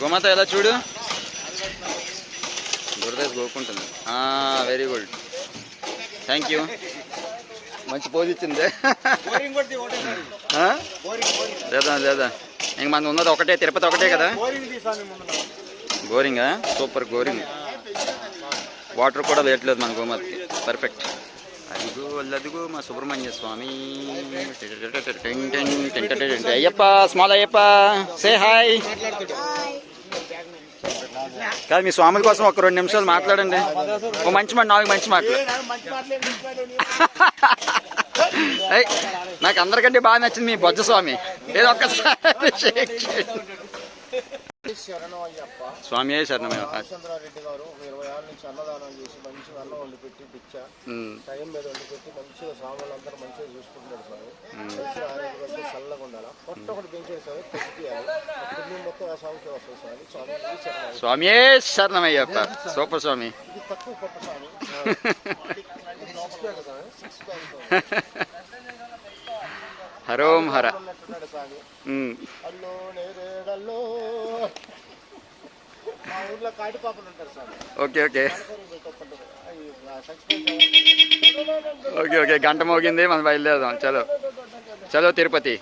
గోమాత ఎలా చూడు, గురదేశ్ గోకుంటుంది. Very good, thank you. మంచి పోజ్ ఇచ్చింది. లేదా ఇంక మన ఉన్నది ఒకటే, తిరుపతి ఒకటే కదా. గోరింగా, సూపర్ గోరింగ్. వాటర్ కూడా వేయట్లేదు మన గోమాతకి, పర్ఫెక్ట్. అదిగో అల్లదిగో మా Subrahmanya Swami. Ayyappa, small Ayyappa, say hi. కాదు, మీ స్వాముల కోసం ఒక 2 నిమిషాలు మాట్లాడండి. ఓ మంచి మాట, 4 మంచి మాటలు. నాకు అందరికంటే బాగా నచ్చింది మీ బొజ్జ స్వామి. ఏదో ఒక్కసారి స్వామి శరణమయ్య. చంద్రారెడ్డి గారు 20 ఏళ్ళ నుంచి అన్నదానం చేసి మంచి అన్నం వండి పెట్టి భిక్ష టైం మీద వండి పెట్టి మంచిగా స్వాములందరూ మంచిగా చూసుకుంటున్నారు స్వామి. మంచిగా ఆరోగ్యంగా చల్లగా ఉండాలి. కొత్త ఒకటి పెంచేది స్వామి, తగ్గియాలి. కుటుంబం మొత్తం ఆ స్వామికి వస్తుంది స్వామి. స్వామి శరణమయ్యప్ప, సూపర్ స్వామి. ఇది తక్కువ కొత్త స్వామి. హరోం హర. అల్లో నేరేడల్లో మా ఊర్లో కాటి పాపలు ఉంటారు స్వామి. ఓకే ఓకే ఓకే ఓకే, గంట మోగింది, మనం బయలుదేరదాం. చలో చలో తిరుపతి.